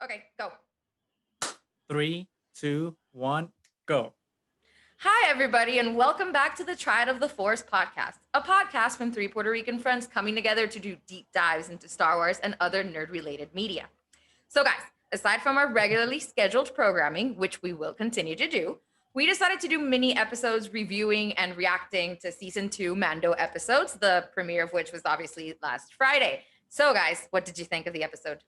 Okay, go. 3, 2, 1, go. Hi, everybody, and welcome back to the Triad of the Force podcast, a podcast from three Puerto Rican friends coming together to do deep dives into Star Wars and other nerd related media. So, guys, aside from our regularly scheduled programming, which we will continue to do, we decided to do mini episodes reviewing and reacting to season 2 Mando episodes, the premiere of which was obviously last Friday. So, guys, what did you think of the episode?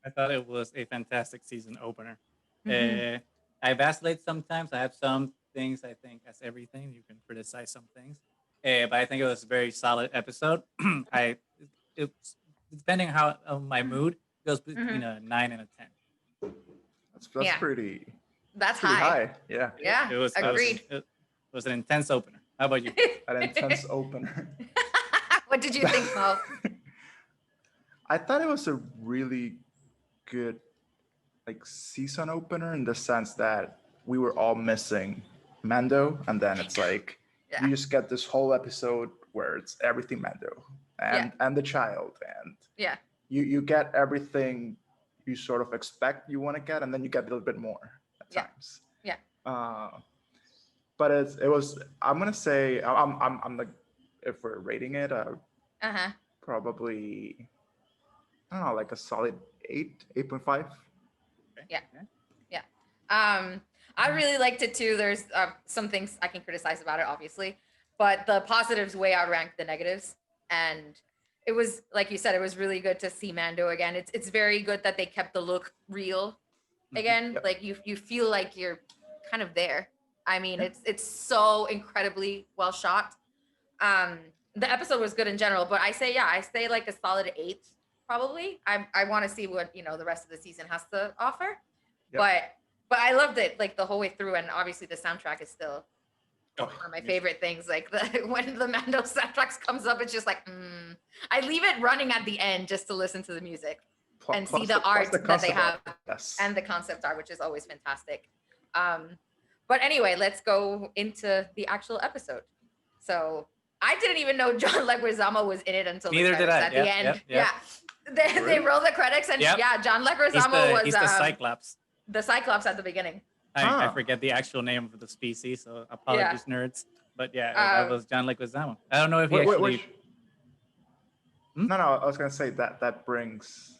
I thought it was a fantastic season opener. Mhm. I vacillate sometimes. I have some things I think as everything. You can criticize some things. But I think it was a very solid episode. It's depending how on my mood, it goes between Mhm. a 9 and a 10. That's Yeah, pretty that's pretty high. high. Yeah, Yeah, agreed. It was an intense opener. How about you? an intense opener. What did you think, Mo? I thought it was a really good season opener in the sense that we were all missing Mando, and then it's like Yeah. you just get this whole episode where it's everything Mando and the child, and Yeah. you get everything you sort of expect you want to get, and then you get a little bit more at Yeah. times. Yeah. But it was. I'm gonna say I'm like, if we're rating it, Uh-huh. probably, I don't know, like a solid 8.5. Yeah. Yeah. I really liked it too. There's some things I can criticize about it, obviously, but the positives way outrank the negatives. And it was, like you said, it was really good to see Mando again. It's very good that they kept the look real again. Yep. Like you feel like you're kind of there. I mean, Yep. it's so incredibly well shot. The episode was good in general, but I say like a solid 8 probably. I want to see what the rest of the season has to offer. Yep. But I loved it like the whole way through, and obviously the soundtrack is still Oh, one of my favorite things. Like when the Mando soundtrack comes up, it's just like I leave it running at the end just to listen to the music and see the art that they have Yes. and the concept art, which is always fantastic. But anyway, let's go into the actual episode. So I didn't even know John Leguizamo was in it until Neither the did credits I. at Yep, the end. yep. They roll the credits, and Yep. John Leguizamo was He's the Cyclops. the Cyclops at the beginning. I forget the actual name of the species, so apologies, nerds. But yeah, that was John Leguizamo. I don't know if he actually. No, I was gonna say that brings,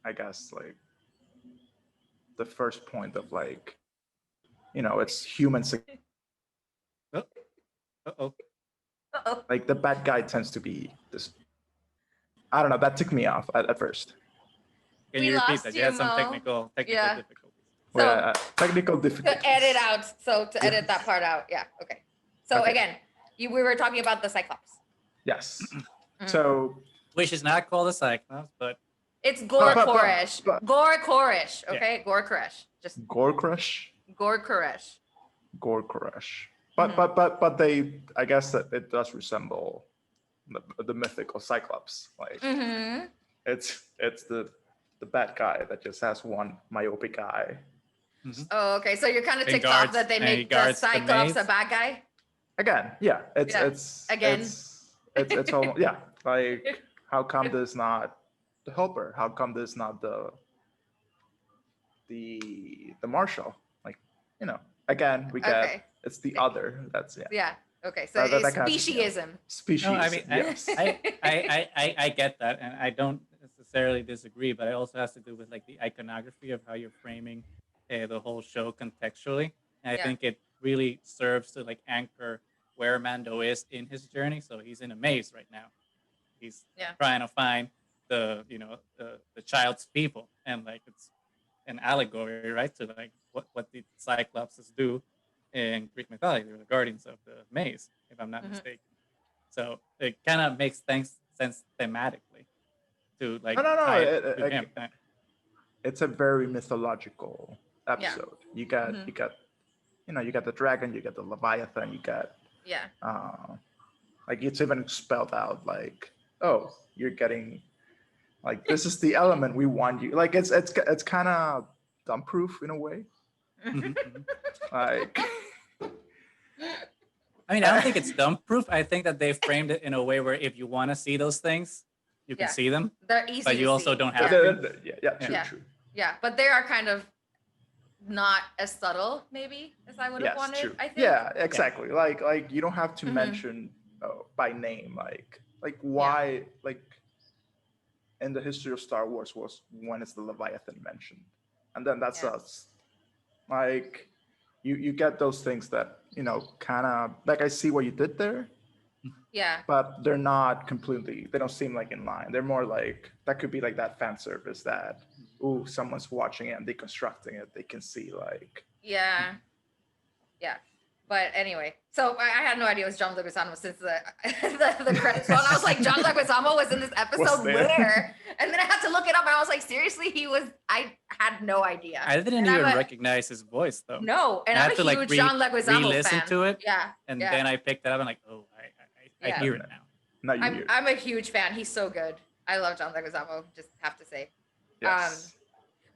I guess, like the first point of like, it's humans. Uh-oh. Like the bad guy tends to be this. I don't know. That took me off at first. Can We you repeat lost that? you, You had some Mo. technical Yeah. difficulties. So Technical difficulties. to edit out, to edit that part out. Yeah. Okay. So Okay. again, we were talking about the Cyclops. Yes. Mhm. So Which is not called a Cyclops, but It's Gore But- Koresh. but- Gore Koresh. Okay, Gore Koresh. Just Gore Crush. Gore Koresh. Gore Crush. But Mhm. but they, I guess that it does resemble the mythical Cyclops. Like Mm-hmm. it's the bad guy that just has one myopic eye. Oh, okay. So you're kind of And ticked off guards- that they and he make the guards the Cyclops a maze. bad guy. Again, yeah, it's Again. it's almost, yeah. Like, how come this not the helper? How come this not the marshal? Like, again, we get Okay. it's the other. That's Yeah. Okay. So That it's kind of- speciesism. species. no, I mean, yes. I get that, and I don't necessarily disagree, but it also has to do with like the iconography of how you're framing the whole show contextually. And I Yeah. think it really serves to like anchor where Mando is in his journey. So he's in a maze right now. He's Yeah. trying to find the the child's people, and like it's an allegory, right, to like what the Cyclopses do in Greek mythology. They're the guardians of the maze, if I'm not Mhm. mistaken. So it kind of makes sense thematically to like No, tie it to him. It's a very mythological episode. You got Mhm. you got the dragon, you got the Leviathan, you got Yeah. like, it's even spelled out, like, oh, you're getting, like, this is the element we want you, like, it's kind of dumb proof in a way, Mhm, mhm. like. I mean, I don't think it's dumb proof. I think that they framed it in a way where if you want to see those things, you can Yeah. see them, They're easy. but you to also see. don't Yeah. have to. Yeah, true, Yeah. true. Yeah, but they are kind of not as subtle, maybe, as I would have Yes, wanted. true. I think. Yeah, exactly. Like you don't have to Mhm. mention by name, like why like in the history of Star Wars was when is the Leviathan mentioned, and then that's Yeah. us. Like you get those things that kind of like I see what you did there, Yeah. but they're not completely. They don't seem like in line. They're more like that could be like that fan service that ooh someone's watching it and deconstructing it. They can see like Yeah. Yeah. But anyway, so I had no idea it was John Leguizamo since the credits roll. And I was like, John Leguizamo was in this episode there. where? And then I had to look it up, and I was like, seriously, I had no idea. I didn't And even I'm recognize his voice though. no, and I I'm had a to like huge John Leguizamo re-listen fan. to it, Yeah. and yeah. then I picked it up and like, oh, I Yeah. hear it now. not you. hear it. I'm a huge fan. He's so good. I love John Leguizamo, just have to say. Yes.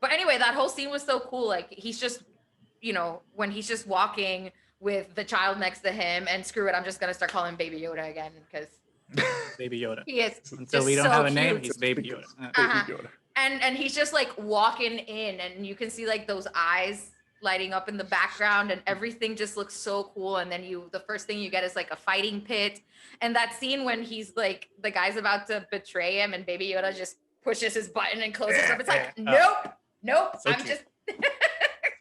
But anyway, that whole scene was so cool. Like he's just, when he's just walking with the child next to him, and screw it, I'm just gonna start calling him Baby Yoda again because Baby Yoda. he is Until just we don't so have a name, cute. he's Baby Yoda. Because Baby Uh-huh. Yoda. And he's just like walking in, and you can see like those eyes lighting up in the background, and everything just looks so cool. And then the first thing you get is like a fighting pit, and that scene when he's like the guy's about to betray him, and Baby Yoda just pushes his button and closes up. It's like, nope, So I'm cute. just.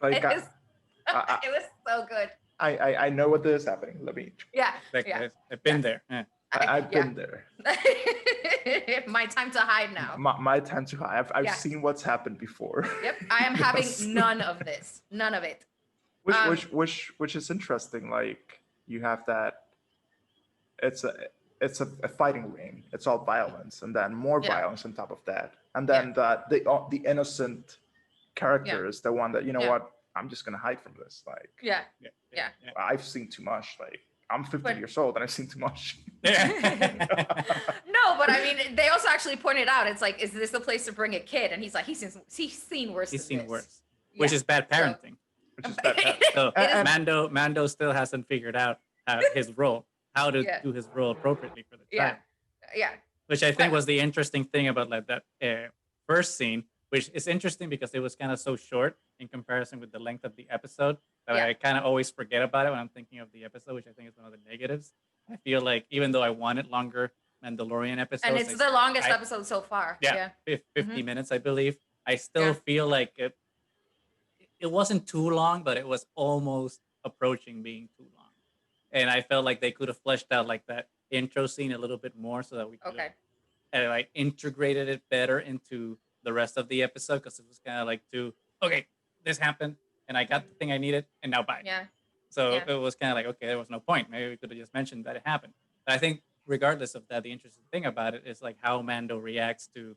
Like, it was so good. I know what this is happening. Let me. Yeah, Like, yeah. I've been there. Yeah. I've yeah. been there. My time to hide now. My time to high. I've Yeah. seen what's happened before. Yep, I am having Yes. none of this. None of it. Which is interesting. Like you have that. It's a fighting ring. It's all violence, and then more Yeah. violence on top of that, and then the innocent character is the one that Yeah. what I'm just gonna hide from this. Like Yeah. Yeah. I've seen too much. Like I'm 50 But- years old and I've seen too much. No, but I mean, they also actually pointed out, it's like, is this the place to bring a kid? And he's like, he's seen worse. He's than seen this. worse, which Yeah. is bad So- parenting. Which is bad. So It is- Mando still hasn't figured out his role, how to Yeah. do his role appropriately for the Yeah. child. Yeah. Which I think was the interesting thing about like that first scene, which is interesting because it was kind of so short in comparison with the length of the episode that Yeah. I kind of always forget about it when I'm thinking of the episode, which I think is one of the negatives. I feel like even though I wanted longer Mandalorian episodes, And it's the longest I- episode so far. yeah, 50 minutes, I believe. I still Yeah. feel like it wasn't too long, but it was almost approaching being too long. And I felt like they could have fleshed out like that intro scene a little bit more so that we could Okay. have like integrated it better into the rest of the episode, because it was kind of like okay, this happened and I got the thing I needed and now bye. Yeah. So Yeah. it was kind of like, okay, there was no point. Maybe we could have just mentioned that it happened. But I think regardless of that, the interesting thing about it is like how Mando reacts to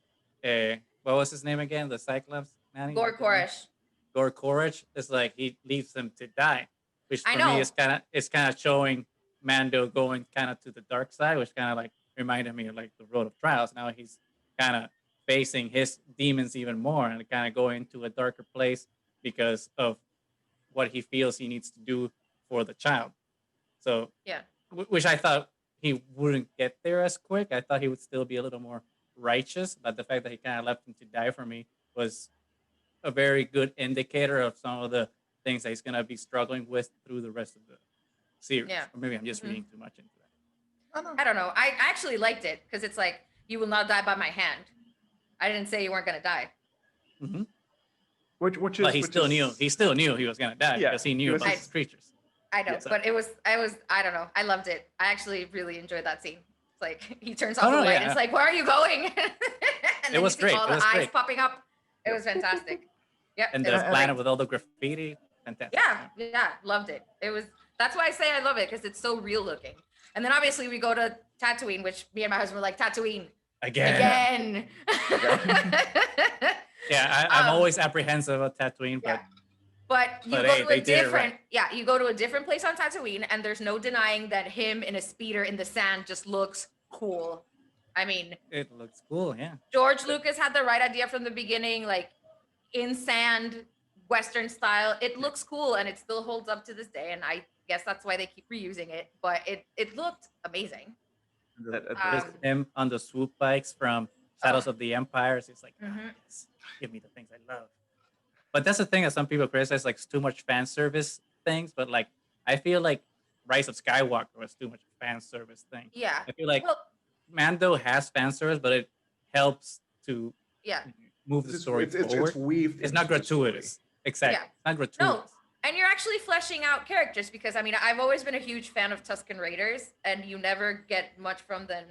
what was his name again? The Cyclops? Nani? Gore Koresh. Gore Courage. It's like he leaves him to die, which I for know. me is kind of showing Mando going kind of to the dark side, which kind of like reminded me of like the Road of Trials. Now he's kind of facing his demons even more and kind of going to a darker place because of what he feels he needs to do for the child. So Yeah. which I thought he wouldn't get there as quick. I thought he would still be a little more righteous, but the fact that he kind of left him to die for me was a very good indicator of some of the things that he's going to be struggling with through the rest of the series. Yeah. Or maybe I'm just Mhm. reading too much into that. I don't know. I actually liked it because it's like, you will not die by my hand. I didn't say you weren't gonna die. Which is But he which still is- knew he was going to die Yeah, because he he knew was- about his creatures. I know, Yes. but I don't know. I loved it. I actually really enjoyed that scene. It's like he turns off Oh, the no, light. yeah. And it's like, where are you going? And then was you see great. all It the was eyes great. popping up. It was fantastic. Yep. And it the was planet great. with all the graffiti, fantastic. Yeah, loved it. That's why I say I love it, because it's so real looking. And then obviously we go to Tatooine, which me and my husband were like, Tatooine Again. again. Yeah, I'm Um, always apprehensive about Tatooine, but Yeah. But you But go hey, to they a did it different, right. yeah, you go to a different place on Tatooine, and there's no denying that him in a speeder in the sand just looks cool. I mean, it looks cool. Yeah. George Lucas had the right idea from the beginning, like in sand, Western style. It looks cool, and it still holds up to this day. And I guess that's why they keep reusing it. But it looked amazing. Just him on the swoop bikes from Shadows of the Empires. It's like, Mhm. yes, give me the things I love. But that's the thing that some people criticize, like it's too much fan service things. But like I feel like Rise of Skywalker was too much fan service thing. Yeah. I feel like Well, Mando has fan service, but it helps to yeah. move the story It's forward. weaved. It's not into the story. gratuitous. Exactly. Yeah. It's not No, gratuitous. and you're actually fleshing out characters because I mean I've always been a huge fan of Tusken Raiders, and you never get much from them,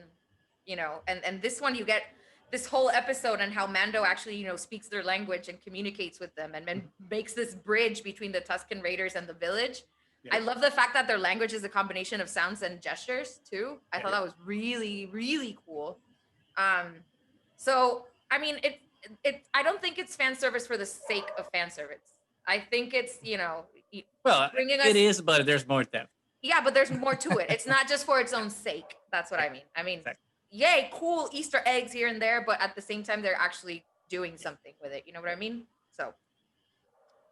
and this one you get this whole episode and how Mando actually speaks their language and communicates with them and makes this bridge between the Tusken Raiders and the village. Yeah. I love the fact that their language is a combination of sounds and gestures too. I thought that was really really cool. So I mean it I don't think it's fan service for the sake of fan service. I think it's Well, bringing it us- is, but there's more depth. yeah, but there's more to it. It's not just for its own sake. That's what I mean. I mean, Exactly. yay, cool Easter eggs here and there, but at the same time, they're actually doing something with it. You know what I mean? So,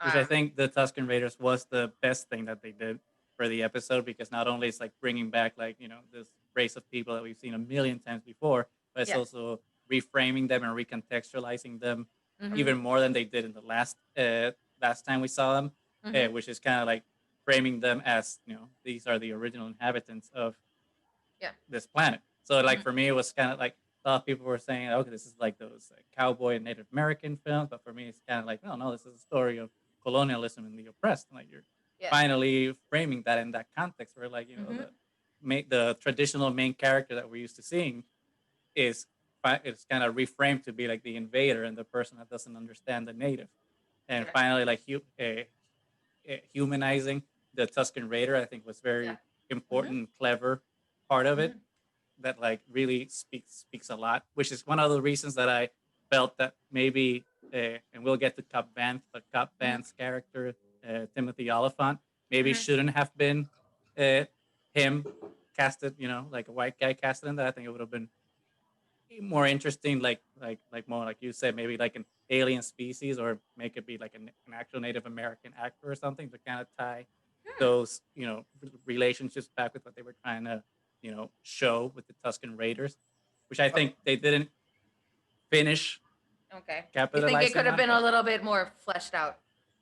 Which I think the Tusken Raiders was the best thing that they did for the episode, because not only it's like bringing back like this race of people that we've seen a million times before, but it's Yeah. also reframing them and recontextualizing them mhm, even more than they did in the last time we saw them, mhm. which is kind of like framing them as these are the original inhabitants of Yeah. this planet. So like Mhm. for me, it was kind of like a lot of people were saying, okay, this is like those cowboy and Native American films, but for me, it's kind of like no, this is a story of colonialism and the oppressed. Like you're Yeah. finally framing that in that context, where like Mhm. the traditional main character that we're used to seeing is it's kind of reframed to be like the invader and the person that doesn't understand the native, and Yeah. finally like humanizing the Tusken Raider. I think was very Yeah. important, clever part of it Mhm. that like really speaks a lot, which is one of the reasons that I felt that maybe and we'll get to Cobb Vanth, but Cobb Vanth's character Timothy Oliphant maybe Mhm. shouldn't have been him casted, like a white guy casted in that. I think it would have been more interesting, like more like you said, maybe like an alien species, or make it be like an actual Native American actor or something to kind of tie Hmm. those relationships back with what they were trying to show with the Tusken Raiders, which I think they didn't finish Okay. You think capitalizing it could have on, been a but- little bit more fleshed out?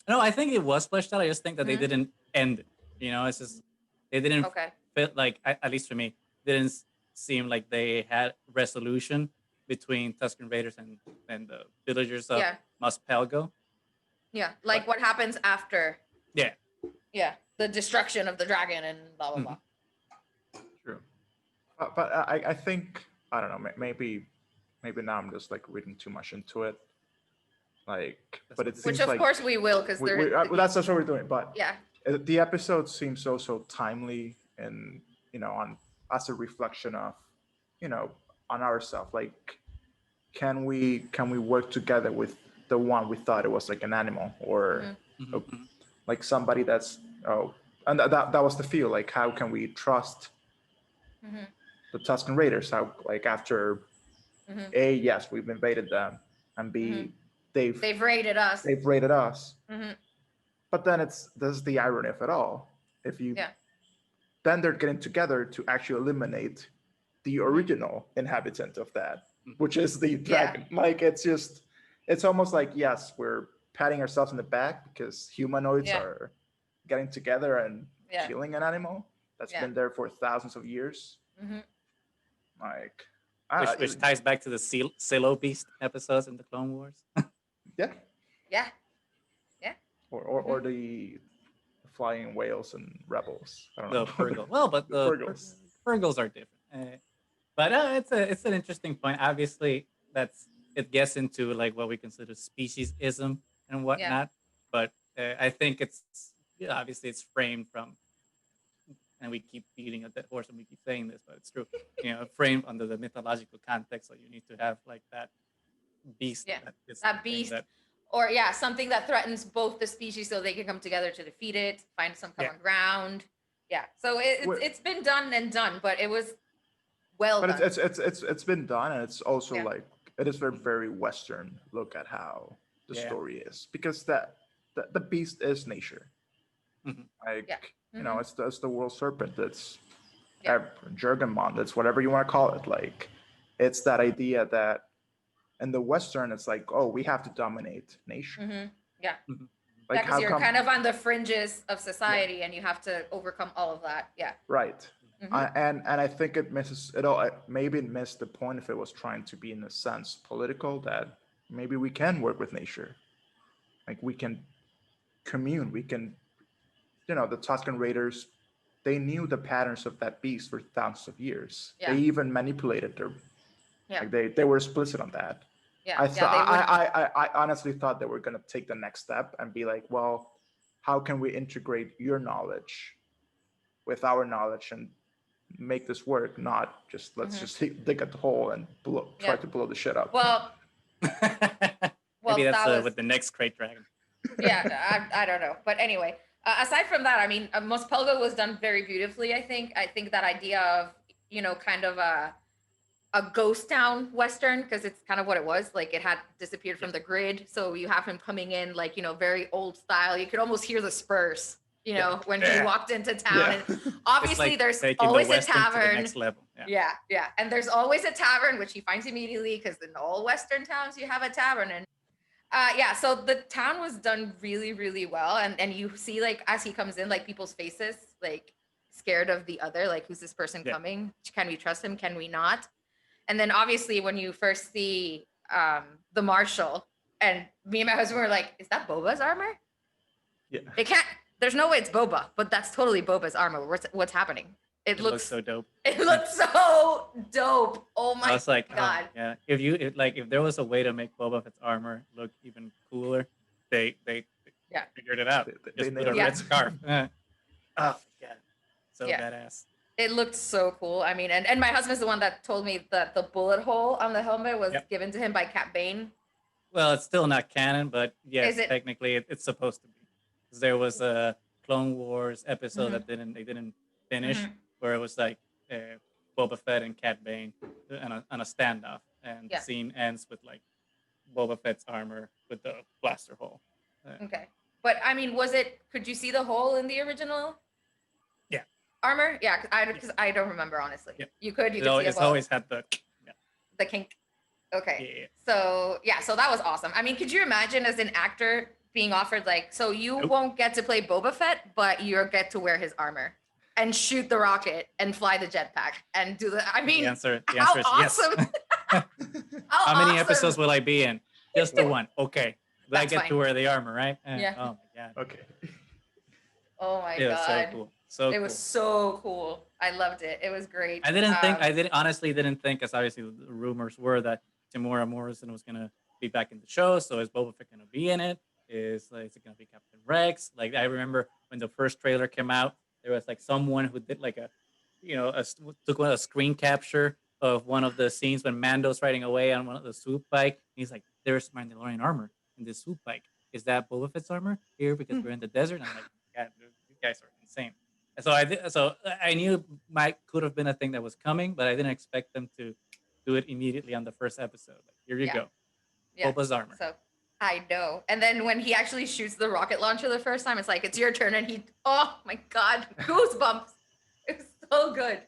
No, I think it was fleshed out. I just think that they Mhm. didn't end it. It's just they didn't Okay. fit, like at least for me, didn't seem like they had resolution between Tusken Raiders and the villagers of Yeah. Muspelgo. Yeah. Like what happens after? Yeah. Yeah. The destruction of the dragon and blah blah Mhm. blah. True. But I think I don't know. Maybe now I'm just like reading too much into it. Like, That's but what it it is. seems Which of like course we will because they're that's what we're doing. But yeah. the episode seems so timely and on as a reflection of on ourselves. Like, can we work together with the one we thought it was like an animal or Mhm. Mhm, mhm. like somebody that's and that was the feel. Like, how can we trust Mhm. the Tusken Raiders? How, like, after Mhm. A, yes, we've invaded them, and B, Mhm. they've raided us. raided us. Mhm. But then there's the irony of it all. If you Yeah. then they're getting together to actually eliminate the Mm-hmm. original inhabitant of that, Mhm. which is the dragon. Like, it's almost like, yes, we're patting ourselves in the back because humanoids Yeah. are getting together and Yeah. killing an animal that's Yeah. been there for thousands of years. Mhm. Like, Which ties back to the Silo Beast episodes in the Clone Wars. yeah, Yeah. or the flying whales and rebels. I don't The know. Purgle. Well, but The the Purgles. Purgles are different. But it's an interesting point. Obviously, it gets into like what we consider speciesism and whatnot. But I think it's obviously it's framed from, and we keep beating a dead horse and we keep saying this, but it's true. Framed under the mythological context. So you need to have like that beast. Yeah, is that the thing beast. that- Or yeah, something that threatens both the species so they can come together to defeat it, find some common ground. Yeah. So it's been done and done, but it was well But done. it's been done, and it's also Yeah. like it is very Western look at how the Yeah. story is, because the beast is nature. Mhm. Like, Yeah. Mhm. it's the world serpent. It's Yeah. Jurgenmond. It's whatever you want to call it. Like, it's that idea that in the Western, it's like, oh, we have to dominate nation. Mhm. Yeah. Mhm. Like Because how you're come? kind of on the fringes of Yeah, society and you have to overcome all of that. Yeah. right. Hmm. And I think it misses it all. Maybe it missed the point if it was trying to be in a sense political, that maybe we can work with nature, like we can commune, we can, the Tuscan Raiders, they knew the patterns of that beast for thousands of years. They Yeah. even manipulated their, Yeah. like they were explicit on that. Yeah. I Yeah. thought They would. I honestly thought they were gonna take the next step and be like, well, how can we integrate your knowledge with our knowledge and make this work? Not just let's Hmm. just dig a hole and try Yeah. to blow the shit up. Well, Maybe that's that was, with the next Crate Dragon. yeah, I don't know. But anyway, aside from that, I mean, Mospelgo was done very beautifully, I think. I think that idea of, kind of a ghost town Western, because it's kind of what it was. Like it had disappeared from the grid. So you have him coming in, like, very old style. You could almost hear the Spurs, Yeah. when he Yeah. walked into town. Yeah. And It's obviously like there's taking always the a Western to the tavern. next level. Yeah. Yeah, yeah. And there's always a tavern, which he finds immediately, because in all Western towns you have a tavern. And yeah, so the town was done really, really well. And you see, like, as he comes in, like, people's faces, like, scared of the other, like, who's this person Yeah. coming? Can we trust him? Can we not? And then obviously when you first see the Marshal, and me and my husband were like, is that Boba's armor? Yeah. It can't, there's no way it's Boba, but that's totally Boba's armor. What's happening? It It looks so dope. it looks so dope. Oh I my was like, God. yeah. If there was a way to make Boba Fett's armor look even cooler, they Yeah. figured it out. They Just put nailed a it. red scarf. Oh yeah, so Yeah. badass. It looked so cool. I mean, and my husband's the one that told me that the bullet hole on the helmet was Yep. given to him by Cat Bane. Well, it's still not canon, but yes, Is it? technically it's supposed to be. 'Cause there was a Clone Wars episode Mhm. that they didn't finish, Mhm. where it was like Boba Fett and Cat Bane on a standoff, and Yeah. the scene ends with like Boba Fett's armor with the blaster hole. Okay. But I mean, could you see the hole in the original Yeah. armor? Yeah, because I don't remember, honestly. Yeah. You could see It's always had the the kink. Okay. yeah. So that was awesome. I mean, could you imagine as an actor being offered, like, so you Nope. won't get to play Boba Fett, but you get to wear his armor and shoot the rocket and fly the jetpack and do the, I mean, The answer how is awesome. yes. How many awesome. episodes will I be in? Just the one. Okay. But I That's get fine. to wear the armor, right? Yeah. Oh my god. Okay. Oh my It was so God. cool. So It cool. was so cool. I loved it. It was great. I honestly didn't think, because obviously the rumors were that Tamora Morrison was gonna be back in the show. So is Boba Fett gonna be in it? Is it gonna be Captain Rex? Like, I remember when the first trailer came out, there was like someone who did like took a screen capture of one of the scenes when Mando's riding away on one of the swoop bike. He's like, "There's Mandalorian armor in this swoop bike. Is that Boba Fett's armor here? Because we're in the desert." And I'm like, "God, dude, these guys are insane." And so I knew could have been a thing that was coming, but I didn't expect them to do it immediately on the first episode. Like, here you Yeah. go, Yeah. Boba's armor. So I know. And then when he actually shoots the rocket launcher the first time, it's like, it's your turn. And oh my God, goosebumps. It was so good.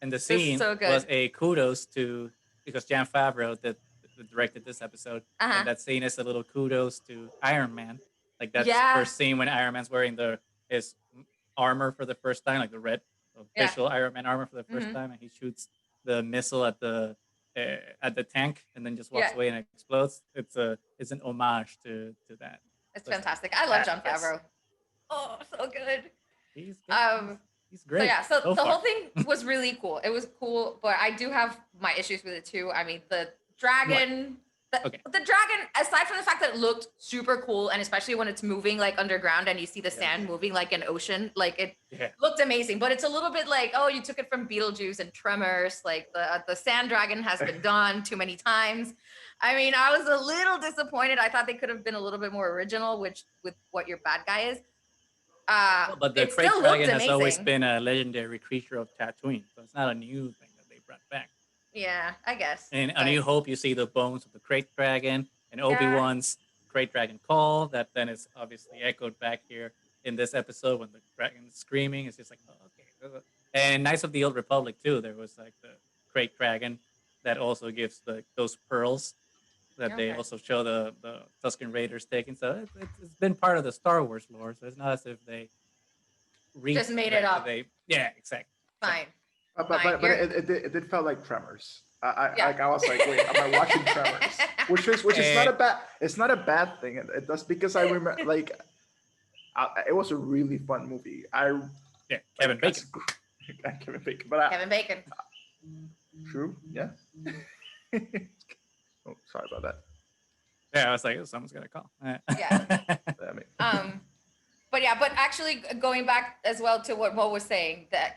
And the scene so good. was a kudos to, because Jan Favreau that directed this episode, Uh-huh. and that scene is a little kudos to Iron Man. Like, that's Yeah. first scene when Iron Man's wearing his armor for the first time, like the red official Iron Man armor for the first Mhm. time, and he shoots the missile at the tank, and then just walks Yeah. away and explodes. It's an homage to that. It's Listen, fantastic. I love Jon yes. Favreau. Oh, so good. He's good. He's So great. yeah, so the far. whole thing was really cool. It was cool, but I do have my issues with it too. I mean, the dragon, Okay. the dragon, aside from the fact that it looked super cool, and especially when it's moving like underground and you see the sand moving like an ocean, like it Yeah. looked amazing. But it's a little bit like, oh, you took it from Beetlejuice and Tremors. Like the sand dragon has been done too many times. I mean, I was a little disappointed. I thought they could have been a little bit more original, with what your bad guy is. But the it Crate still looked Dragon has always amazing. been a legendary creature of Tatooine, so it's not a new thing that they brought back. Yeah, I guess. In A But- New Hope, you see the bones of the Crate Dragon and Obi-Wan's Crate Dragon call that then is obviously echoed back here in this episode when the dragon's screaming. It's just like, oh, okay. And Knights of the Old Republic too. There was like the Crate Dragon that also gives those pearls that they Okay. also show the Tusken Raiders taking. So it's been part of the Star Wars lore. So it's not as if they Just made it up. Yeah, exactly. Fine. But it did felt like Tremors. Yeah. I was like, wait, am I watching Tremors? Which is not a bad. It's not a bad thing. It does because I remember like, it was a really fun movie. Kevin Bacon. Kevin Bacon, but Kevin Bacon. true, yeah. Oh, sorry about that. Yeah, I was like, oh, someone's gonna call. Yeah. I mean, But yeah, but actually going back as well to what Mo was saying, that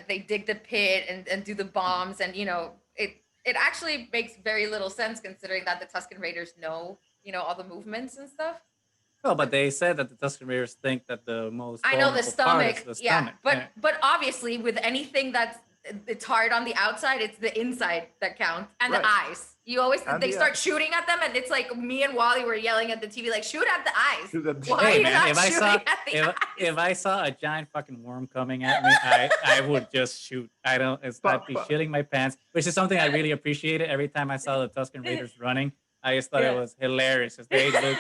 they dig the pit and do the bombs, and it actually makes very little sense considering that the Tusken Raiders know all the movements and stuff. Well, but they said that the Tusken Raiders think that the most I know the vulnerable part stomach, is the yeah, stomach. but obviously with anything it's hard on the outside, it's the inside that counts, and Right. the eyes. You always And they the start eyes. shooting at them, and it's like me and Wally were yelling at the TV like, shoot at the eyes. Shoot at the- Why Hey are you man, not if I shooting saw at the eyes? if I saw a giant fucking worm coming at me, I would just shoot. I'd be But- shitting my pants, which is something I really appreciated every time I saw the Tusken Raiders running. I just thought it Yeah. was hilarious. 'Cause they look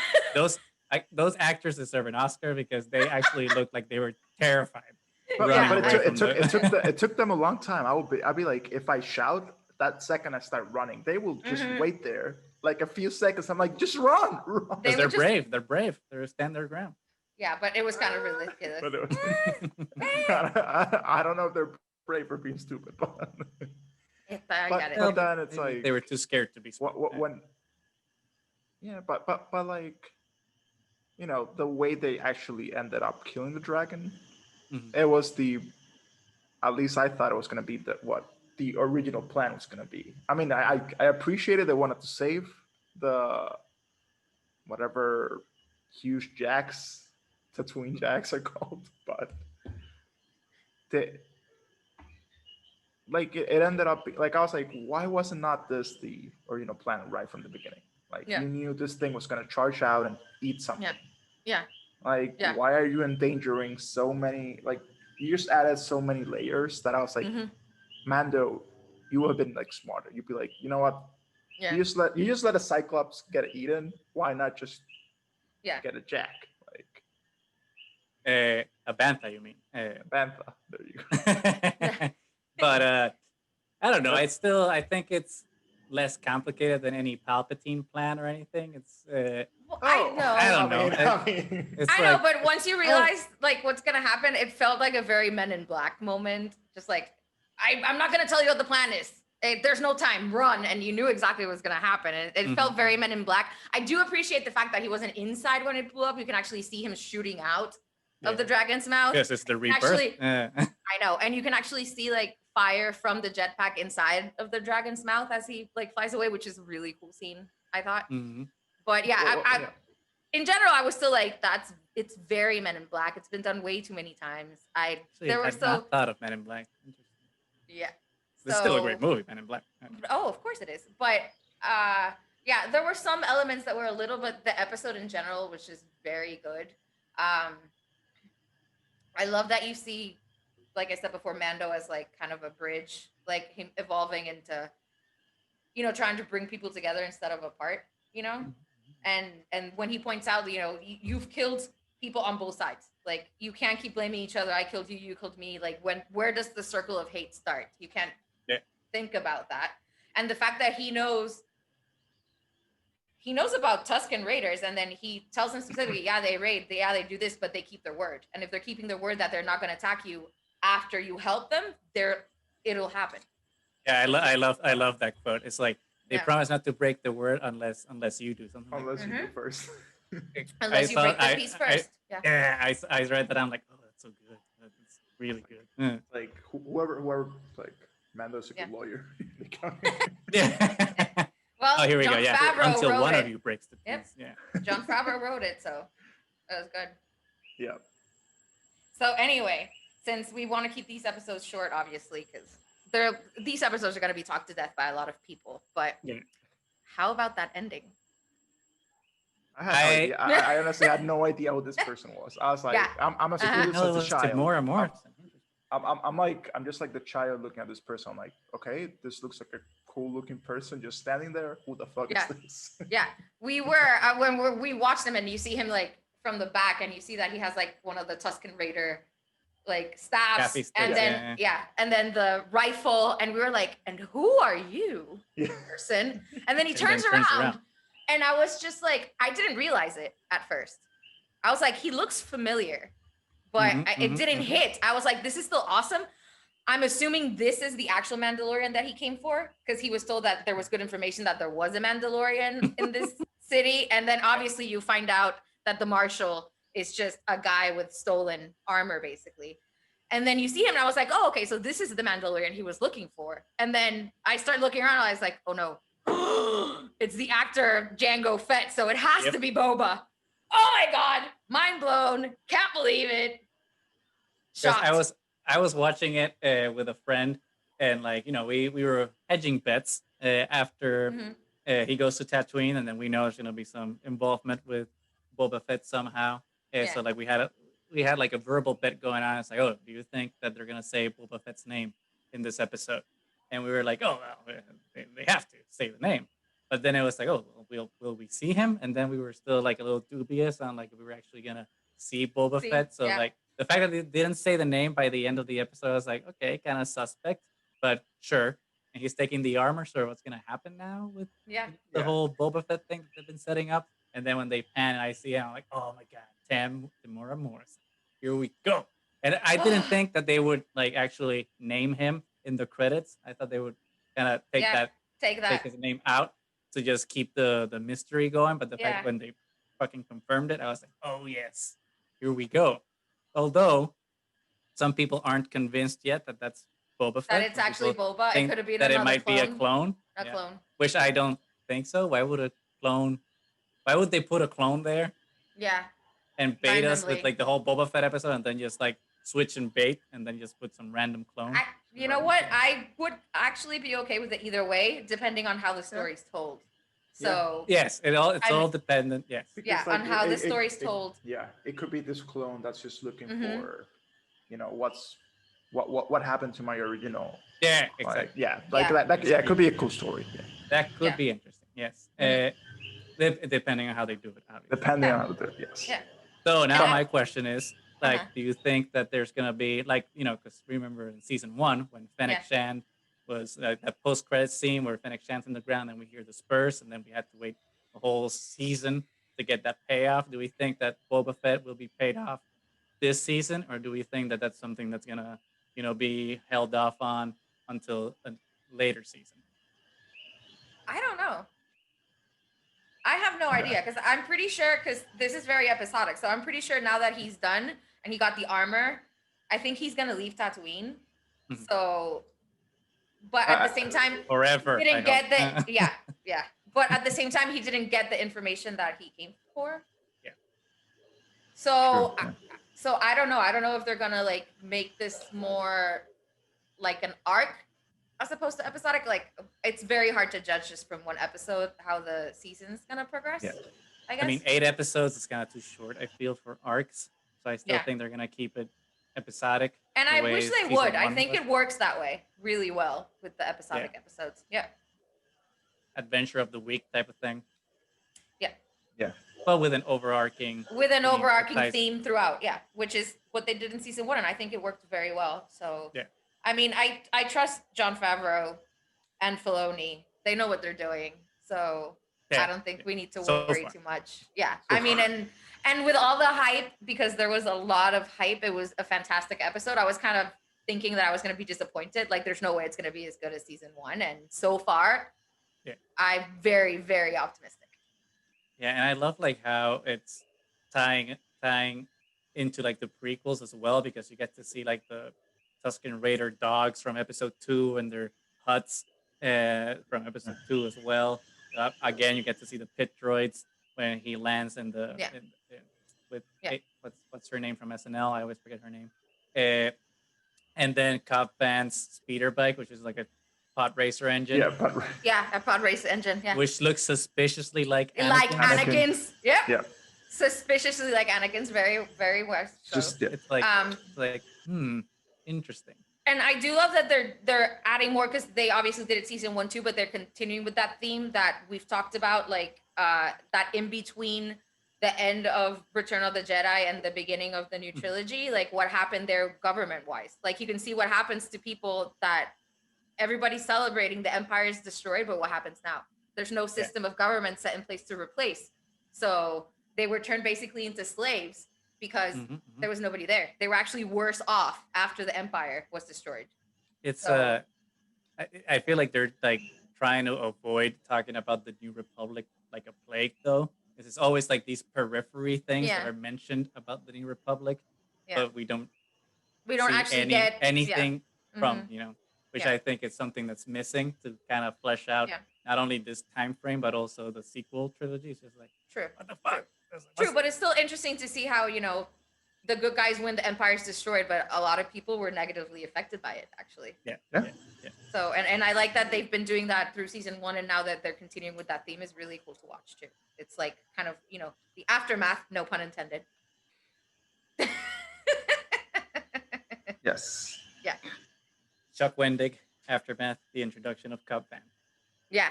those actors deserve an Oscar because they actually looked like they were terrified. But, running but away from it took them a long time. I'd be like, if I shout that second I start running, they will just wait there like a few seconds. I'm like, just run. They Because would they're just- brave. They're brave. They're stand their ground. Yeah, but it was kind of ridiculous. But it was- I don't know if they're brave for being stupid, but I but, get it. but then it's Maybe like they were too scared to be smart. when yeah, but like the way they actually ended up killing the dragon, Mhm. it was at least I thought it was gonna be what the original plan was gonna be. I mean, I appreciated they wanted to save the whatever huge jacks, Tatooine jacks are called, but they like it ended up like I was like, why wasn't not this the original plan right from the beginning? Like Yeah. you knew this thing was gonna charge out and eat something. Yeah. Like Yeah. why are you endangering so many? Like you just added so many layers that I was like, Mhm. Mando, you would have been like smarter. You'd be like, you know what? Yeah. You just let a Cyclops get eaten. Why not just Yeah. get a Jack? Like A bantha, you mean? Bantha. There you go. But I don't know. I think it's less complicated than any Palpatine plan or anything. It's Well, I know. I don't know. I mean, it's I know, like, but once you realize like what's gonna happen, it felt like a very Men in Black moment. Just like I'm not gonna tell you what the plan is. There's no time. Run, and you knew exactly what was gonna happen. And it felt very Men in Black. I do appreciate the fact that he wasn't inside when it blew up. You can actually see him shooting out of the dragon's mouth. yes, it's the rebirth. Actually- Yeah. I know, and you can actually see like fire from the jetpack inside of the dragon's mouth as he like flies away, which is a really cool scene. I thought. Mhm. But yeah, well, I in general, I was still like, it's very Men in Black. It's been done way too many times. Actually, There I were had not thought of Men in Black. Interesting. yeah. It's still a great movie, Men in Black. Oh, of course it is. But yeah, there were some elements that were a little bit the episode in general, which is very good. I love that you see, like I said before, Mando as like kind of a bridge, like him evolving into, trying to bring people together instead of apart, and when he points out, you've killed people on both sides. Like you can't keep blaming each other. I killed you, you killed me. Like where does the circle of hate start? You can't think about that. And the fact that he knows about Tusken Raiders, and then he tells them specifically, yeah, they raid, they do this, but they keep their word. And if they're keeping their word that they're not going to attack you after you help them, it'll happen. Yeah, I love that quote. It's like they Yeah. promise not to break the word unless you do something. Like unless you Mhm. do first. Unless you break the peace first. that. Yeah, I read that. I'm like, oh, that's so good. That's really good. Yeah. Like whoever like Mando's a good Yeah. lawyer. Yeah. Well, Oh, here we John go. Yeah, Favreau until wrote one it. of you breaks the Yep. peace. Yeah. John Favreau wrote it, so that was good. Yeah. So anyway, since we want to keep these episodes short, obviously, because these episodes are going to be talked to death by a lot of people. But Yeah. how about that ending? I had no idea. I honestly had no idea who this person was. I was like, Yeah. I'm a Uh-huh. clueless as a child. More and more. I'm just like the child looking at this person. I'm like, okay, this looks like a cool looking person just standing there. Who the fuck Yeah. is this? Yeah, we were when we watched him, and you see him like from the back, and you see that he has like one of the Tusken Raider like staffs, Gaffy sticks, and then and then the rifle, and we were like, and who are you, Yeah. person? And then he And turns, then turns around, around. and I was just like, I didn't realize it at first. I was like, he looks familiar, but it didn't hit. I was like, this is still awesome. I'm assuming this is the actual Mandalorian that he came for, because he was told that there was good information that there was a Mandalorian in this city. And then obviously you find out that the Marshal is just a guy with stolen armor, basically. And then you see him, and I was like, oh, okay, so this is the Mandalorian he was looking for. And then I started looking around, and I was like, oh no, it's the actor Jango Fett, so it has to be Boba. Oh my God, mind blown, can't believe it. Shocked. I was watching it with a friend, and like we were hedging bets after he goes to Tatooine, and then we know there's gonna be some involvement with Boba Fett somehow. So like we had like a verbal bet going on. It's like, oh, do you think that they're gonna say Boba Fett's name in this episode? And we were like, oh, well, they have to say the name. But then it was like, oh, will we see him? And then we were still like a little dubious on like if we were actually gonna see Boba Fett. So like the fact that they didn't say the name by the end of the episode, I was like, okay, kind of suspect, but sure. And he's taking the armor, so what's gonna happen now with the whole Boba Fett thing that they've been setting up? And then when they pan and I see him, I'm like, oh my God, Tamora Morrison. Here we go. And I didn't think that they would like actually name him in the credits. I thought they would kind of take his name out to just keep the mystery going. But the fact when they fucking confirmed it, I was like, oh yes, here we go. Although some people aren't convinced yet that that's Boba Fett. That it's actually Boba. It could have been that another it might clone. be a clone. A clone. Which I don't think so. Why would they put a clone there? Yeah. And bait us with like the whole Boba Fett episode, and then just like switch and bait, and then just put some random clone. You know what? I would actually be okay with it either way, depending on how the story's told. So yes, it's all dependent. Yes. Because, on how the story's told. It could be this clone that's just looking for, what happened to my original. Yeah, exactly. It could be a cool story. Yeah. That could be interesting. Yes. Depending on how they do it. Obviously. Depending on how they do it. Yes. Yeah. So now my question is, like, do you think that there's gonna be like, because remember in season 1 when Fennec Shand was that post-credits scene where Fennec Shand's in the ground and we hear the Spurs, and then we had to wait a whole season to get that payoff. Do we think that Boba Fett will be paid off this season, or do we think that that's something that's gonna, be held off on until a later season? I don't know. I have no idea, because I'm pretty sure, because this is very episodic, so I'm pretty sure now that he's done and he got the armor, I think he's gonna leave Tatooine. So, but at the same time, forever. He didn't get the yeah. But at the same time, he didn't get the information that he came for. Yeah. So, so I don't know. I don't know if they're gonna like make this more like an arc as opposed to episodic. Like, it's very hard to judge just from one episode how the season's gonna progress. Yeah. I guess. I mean, 8 episodes is kind of too short, I feel, for arcs. So I still think they're gonna keep it episodic. And I wish they would. I think it works that way really well with the episodic episodes. Yeah. Adventure of the week type of thing. Yeah. Yeah. But with an overarching theme throughout. Yeah. Which is what they did in season 1. And I think it worked very well. So yeah. I mean, I trust Jon Favreau and Filoni. They know what they're doing. So I don't think we need to worry too much. Yeah. I mean, and with all the hype, because there was a lot of hype, it was a fantastic episode. I was kind of thinking that I was going to be disappointed. Like, there's no way it's going to be as good as season 1. And so far, I'm very, very optimistic. Yeah. And I love like how it's tying into like the prequels as well, because you get to see like the Tusken Raider dogs from episode 2 and their huts from episode 2 as well. Again, you get to see the pit droids when he lands in the what's her name from SNL? I always forget her name. And then Cobb Vanth's speeder bike, which is like a pod racer engine. A pod racer engine. Yeah. Which looks suspiciously like Anakin. Like Anakin's. Yeah. Yeah. Suspiciously like Anakin's. Very, very well. So. Just it's like interesting. And I do love that they're adding more because they obviously did it season 1 too, but they're continuing with that theme that we've talked about, like that in between the end of Return of the Jedi and the beginning of the new Mhm. trilogy, like what happened there government wise. Like you can see what happens to people that everybody's celebrating the empire is destroyed, but what happens now? There's no Yeah. system of government set in place to replace. So they were turned basically into slaves because Mhm, there mhm. was nobody there. They were actually worse off after the empire was destroyed. It's So I feel like they're like trying to avoid talking about the New Republic like a plague, though. It's always like these periphery things that yeah, are mentioned about the New Republic, yeah. but we don't We don't see actually get yeah. anything from, Mm-hmm. which Yeah. I think is something that's missing to kind of flesh out Yeah. not only this time frame but also the sequel trilogy. It's just like, True. what the True. fuck? True, but it's still interesting to see how, the good guys win, the empire's destroyed, but a lot of people were negatively affected by it actually. Yeah, Yeah. yeah, yeah. So and I like that they've been doing that through season 1, and now that they're continuing with that theme is really cool to watch too. It's like kind of, the aftermath, no pun intended. Yes. Yeah. Chuck Wendig, Aftermath, the introduction of Cub Band. Yeah.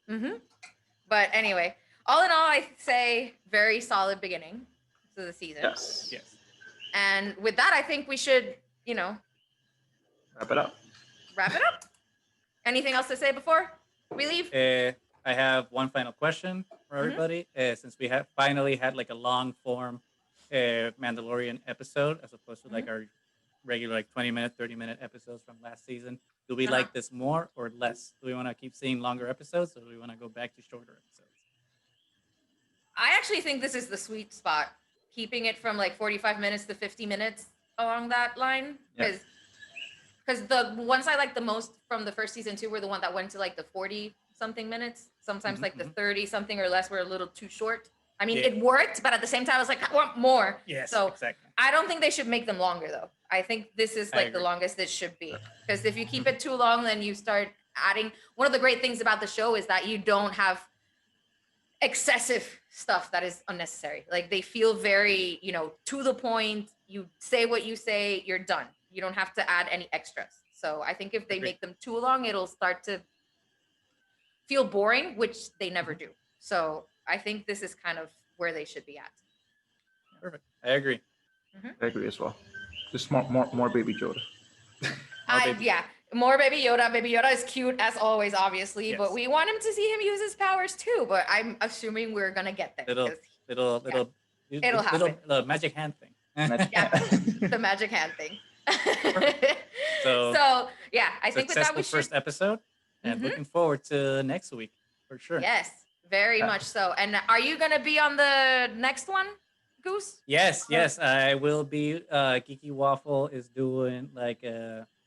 Mm-hmm. But anyway, all in all, I say very solid beginning to the season. Yes. Yes. And with that, I think we should, Wrap it up. wrap it up. Anything else to say before we leave? I have one final question for everybody. Since we have finally had like a long form Mandalorian episode as opposed to like our regular like 20-minute, 30-minute episodes from last season, do we like this more or less? Do we want to keep seeing longer episodes or do we want to go back to shorter episodes? I actually think this is the sweet spot, keeping it from like 45 minutes to 50 minutes along that line. Yeah. Because the ones I like the most from the first season too were the one that went to like the 40 something minutes. Sometimes like the 30 something or less were a little too short. I mean, Yeah. it worked, but at the same time, I was like, I want more. Yes, So exactly. I don't think they should make them longer though. I think this is I like the agree. longest it should be. Because if you keep it too long, then you start adding. One of the great things about the show is that you don't have excessive stuff that is unnecessary. Like they feel very, to the point. You say what you say, you're done. You don't have to add any extras. So I think if they Agreed. make them too long, it'll start to feel boring, which they never do. So I think this is kind of where they should be at. Perfect. I agree. I agree as well. Just more Baby Yoda. Yeah, more Baby Yoda. Baby Yoda is cute as always, obviously, Yes. but we want him to see him use his powers too. But I'm assuming we're gonna get there. Little, 'cause little happen. magic hand thing. Yeah, the magic hand thing. So Yeah, I think with that successful we should. first episode, and looking forward to next week for sure. Yes, very much so. And are you gonna be on the next one, Goose? Yes, I will be. Geeky Waffle is doing like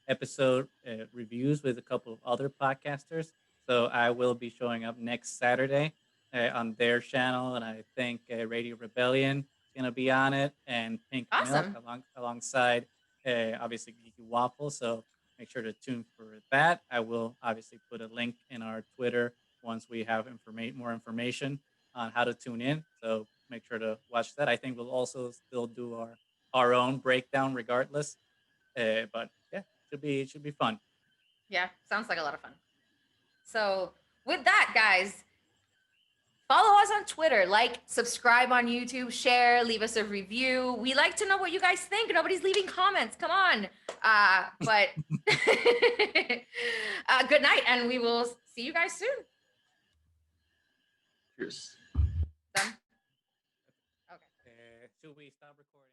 episode reviews with a couple of other podcasters. So I will be showing up next Saturday on their channel, and I think Radio Rebellion is gonna be on it, and Pink Milk Awesome. alongside obviously Geeky Waffle. So make sure to tune for that. I will obviously put a link in our Twitter once we have more information on how to tune in. So make sure to watch that. I think we'll also still do our own breakdown regardless. But yeah, it should be fun. Yeah, sounds like a lot of fun. So with that, guys, follow us on Twitter, subscribe on YouTube, share, leave us a review. We like to know what you guys think. Nobody's leaving comments. Come on. But good night, and we will see you guys soon. Cheers. Done? Okay. Should we stop recording?